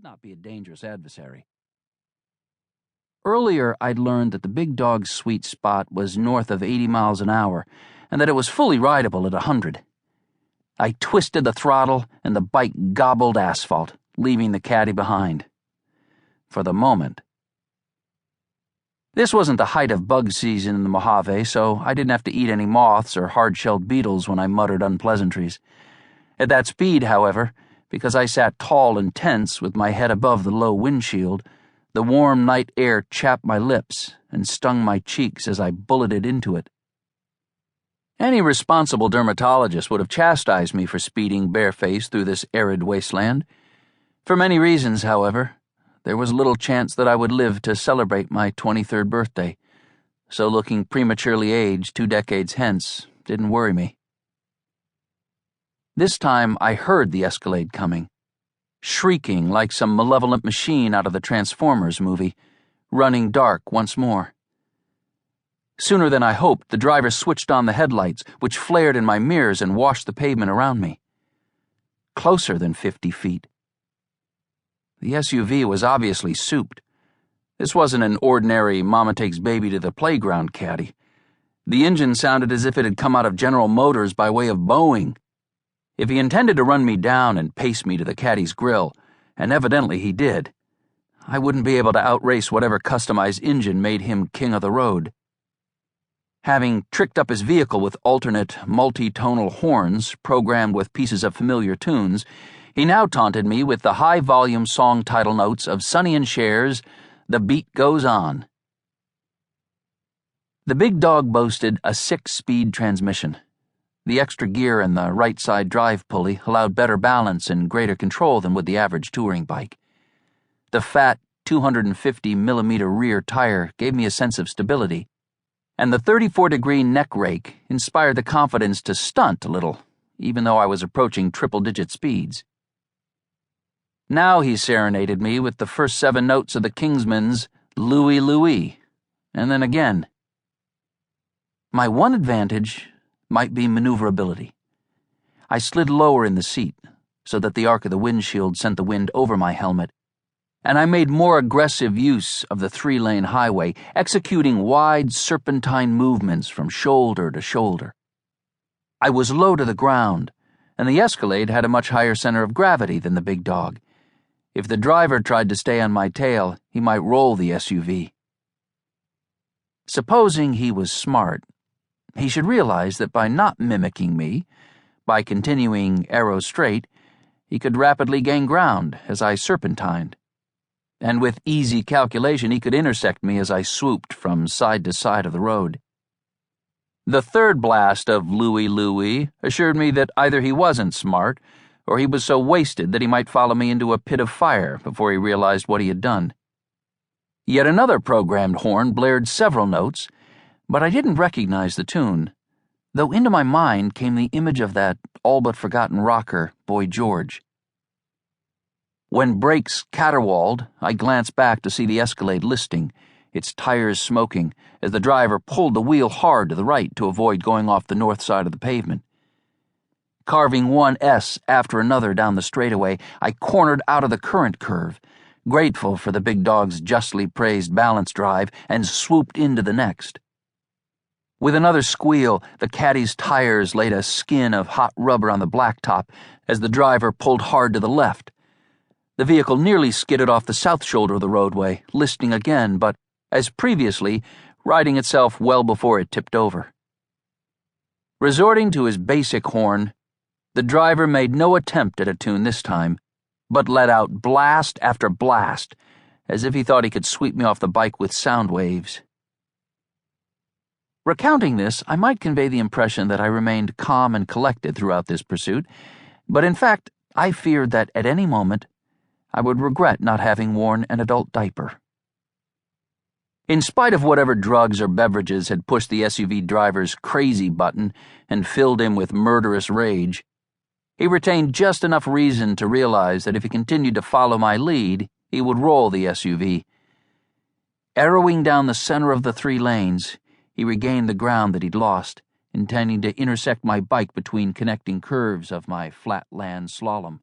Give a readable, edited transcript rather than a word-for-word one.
not be a dangerous adversary. Earlier, I'd learned that the big dog's sweet spot was north of 80 miles an hour, and that it was fully rideable at 100. I twisted the throttle, and the bike gobbled asphalt, leaving the caddy behind. For the moment. This wasn't the height of bug season in the Mojave, so I didn't have to eat any moths or hard-shelled beetles when I muttered unpleasantries. At that speed, however, because I sat tall and tense with my head above the low windshield, the warm night air chapped my lips and stung my cheeks as I bulleted into it. Any responsible dermatologist would have chastised me for speeding barefaced through this arid wasteland. For many reasons, however, there was little chance that I would live to celebrate my 23rd birthday, so looking prematurely aged 2 decades hence didn't worry me. This time I heard the Escalade coming, shrieking like some malevolent machine out of the Transformers movie, running dark once more. Sooner than I hoped, the driver switched on the headlights, which flared in my mirrors and washed the pavement around me. Closer than 50 feet. The SUV was obviously souped. This wasn't an ordinary mama-takes-baby-to-the-playground caddy. The engine sounded as if it had come out of General Motors by way of Boeing. If he intended to run me down and pace me to the caddy's grill, and evidently he did, I wouldn't be able to outrace whatever customized engine made him king of the road. Having tricked up his vehicle with alternate, multi-tonal horns programmed with pieces of familiar tunes, he now taunted me with the high-volume song title notes of Sonny and Cher's "The Beat Goes On." The big dog boasted a 6-speed transmission. The extra gear and the right-side drive pulley allowed better balance and greater control than with the average touring bike. The fat 250mm rear tire gave me a sense of stability, and the 34-degree neck rake inspired the confidence to stunt a little, even though I was approaching triple-digit speeds. Now he serenaded me with the first 7 notes of the Kingsmen's Louie Louie, and then again. My one advantage might be maneuverability. I slid lower in the seat, so that the arc of the windshield sent the wind over my helmet, and I made more aggressive use of the 3-lane highway, executing wide serpentine movements from shoulder to shoulder. I was low to the ground, and the Escalade had a much higher center of gravity than the big dog. If the driver tried to stay on my tail, he might roll the SUV. Supposing he was smart, he should realize that by not mimicking me, by continuing arrow straight, he could rapidly gain ground as I serpentined. And with easy calculation he could intersect me as I swooped from side to side of the road. The third blast of Louie Louie assured me that either he wasn't smart, or he was so wasted that he might follow me into a pit of fire before he realized what he had done. Yet another programmed horn blared several notes, but I didn't recognize the tune, though into my mind came the image of that all-but-forgotten rocker, Boy George. When brakes caterwauled, I glanced back to see the Escalade listing, its tires smoking, as the driver pulled the wheel hard to the right to avoid going off the north side of the pavement. Carving one S after another down the straightaway, I cornered out of the current curve, grateful for the big dog's justly praised balance drive, and swooped into the next. With another squeal, the caddy's tires laid a skin of hot rubber on the blacktop as the driver pulled hard to the left. The vehicle nearly skidded off the south shoulder of the roadway, listing again, but, as previously, righting itself well before it tipped over. Resorting to his basic horn, the driver made no attempt at a tune this time, but let out blast after blast, as if he thought he could sweep me off the bike with sound waves. Recounting this, I might convey the impression that I remained calm and collected throughout this pursuit, but in fact, I feared that at any moment, I would regret not having worn an adult diaper. In spite of whatever drugs or beverages had pushed the SUV driver's crazy button and filled him with murderous rage, he retained just enough reason to realize that if he continued to follow my lead, he would roll the SUV. Arrowing down the center of the 3 lanes, he regained the ground that he'd lost, intending to intersect my bike between connecting curves of my flatland slalom.